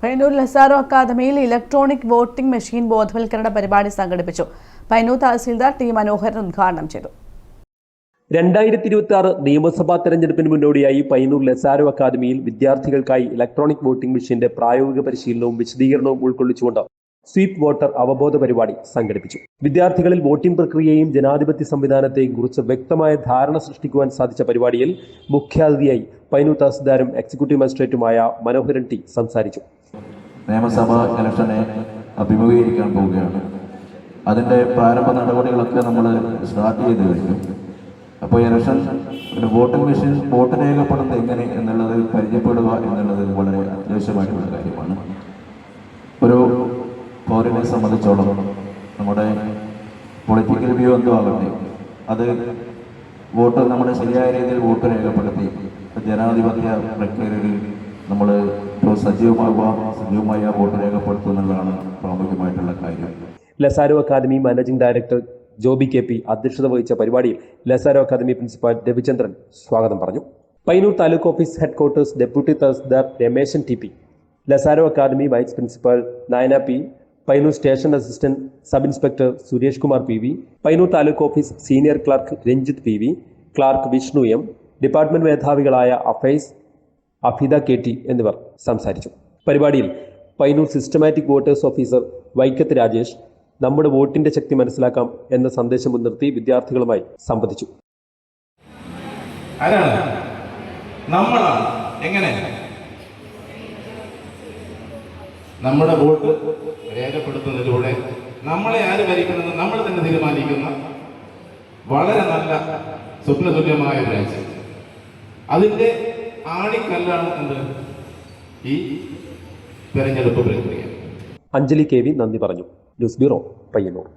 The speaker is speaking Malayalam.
പയ്യന്നൂർ ലസാരോ അക്കാദമിയിൽ ഇലക്ട്രോണിക് വോട്ടിംഗ് മെഷീൻ ബോധവൽക്കരണ പരിപാടി സംഘടിപ്പിച്ചു. പയ്യന്നൂർ തഹസിൽദാർ ടി മനോഹരൻ ഉദ്ഘാടനം ചെയ്തു. 2026 നിയമസഭാ തെരഞ്ഞെടുപ്പിന് മുന്നോടിയായി പയ്യന്നൂർ ലസാരോ അക്കാദമിയിൽ വിദ്യാർത്ഥികൾക്കായി ഇലക്ട്രോണിക് വോട്ടിംഗ് മെഷീന്റെ പ്രായോഗിക പരിശീലനവും വിശദീകരണവും ഉൾക്കൊള്ളിച്ചുകൊണ്ട് സ്വീപ്പ് വോട്ടർ അവബോധ പരിപാടി സംഘടിപ്പിച്ചു. വിദ്യാർത്ഥികളിൽ വോട്ടിംഗ് പ്രക്രിയയും ജനാധിപത്യ സംവിധാനത്തെയും കുറിച്ച് വ്യക്തമായ ധാരണ സൃഷ്ടിക്കുവാൻ സാധിച്ച പരിപാടിയിൽ മുഖ്യാതിഥിയായി പയ്യന്നൂർ തഹസിൽദാരും എക്സിക്യൂട്ടീവ് മജിസ്ട്രേറ്റുമായ മനോഹരൻ ടി സംസാരിച്ചു. നിയമസഭാ ഇലക്ഷനെ അഭിമുഖീകരിക്കാൻ പോവുകയാണ്. അതിൻ്റെ പ്രാരംഭ നടപടികളൊക്കെ നമ്മൾ സ്റ്റാർട്ട് ചെയ്ത് കഴിഞ്ഞു. അപ്പോൾ ഇലക്ഷൻ ഒരു വോട്ടിംഗ് മെഷീൻ വോട്ട് രേഖപ്പെടുന്നത് എങ്ങനെ എന്നുള്ളത് പരിചയപ്പെടുക എന്നുള്ളത് വളരെ അത്യാവശ്യമായിട്ടുള്ള കാര്യമാണ്. ഒരു പൗരനെ സംബന്ധിച്ചോളം നമ്മുടെ പൊളിറ്റിക്കൽ വ്യൂ എന്തോ ആകട്ടെ, അത് വോട്ട് നമ്മുടെ ശരിയായ രീതിയിൽ വോട്ട് രേഖപ്പെടുത്തി ജനാധിപത്യ പ്രക്രിയയിൽ നമ്മൾ സജീവമായ വോട്ട് രേഖപ്പെടുത്തുന്നതാണ് പ്രാമുഖ്യമായിട്ടുള്ള കാര്യം. Lazaro academy managing director Joby K P അധ്യക്ഷത വഹിച്ച പരിപാടിയിൽ ലസാരോ അക്കാദമി പ്രിൻസിപ്പാൾ രവിചന്ദ്രൻ സ്വാഗതം പറഞ്ഞു. Payyanur taluk office headquarters deputy tahsildar Ramesan T P, Lazaro academy vice principal Nayana P, Payyanur station assistant sub inspector Suresh Kumar P V, Payyanur taluk office senior clerk Ranjith P V, clerk Vishnu M, department മേധാവികളായ അഫൈസ്, അഫിദ കെ ടി എന്നിവർ സംസാരിച്ചു. പരിപാടിയിൽ പയ്യന്നൂർ സിസ്റ്റമാറ്റിക് വോട്ടേഴ്സ് ഓഫീസർ വൈക്കത്ത് രാജേഷ് നമ്മുടെ വോട്ടിന്റെ ശക്തി മനസ്സിലാക്കാം എന്ന സന്ദേശം മുൻനിർത്തി വിദ്യാർത്ഥികളുമായി സംവദിച്ചു. നമ്മുടെ വോട്ട് രേഖപ്പെടുത്തുന്നതിലൂടെ നമ്മളെ ആര് ഭരിക്കുന്നത് നമ്മൾ തന്നെ തീരുമാനിക്കുന്ന വളരെ നല്ല സ്വപ്നതുല്യമായ ഒരു രാജ്യം. അതിൻ്റെ ആണിക്കല്ലാണ് എന്ത് ഈ തെരഞ്ഞെടുപ്പ് പ്രക്രിയ. അഞ്ജലി കെ വി നന്ദി പറഞ്ഞു. News bureau, Payyanur.